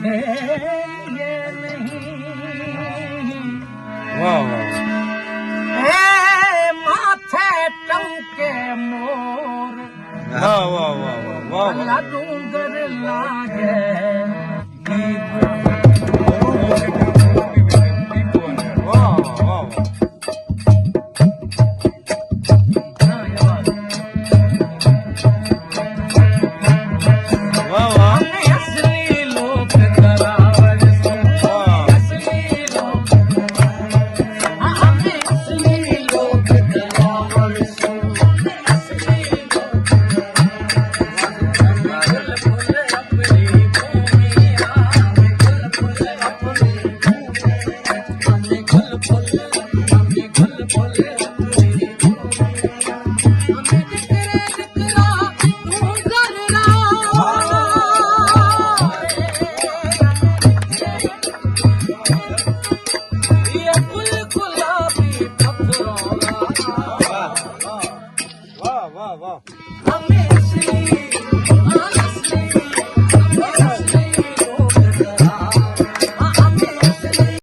देंगे नहीं। वाह वाह माथे टंके मोर वाह वाह वाह वाह वाह डूंगर लागे वाह वाह वाह हमें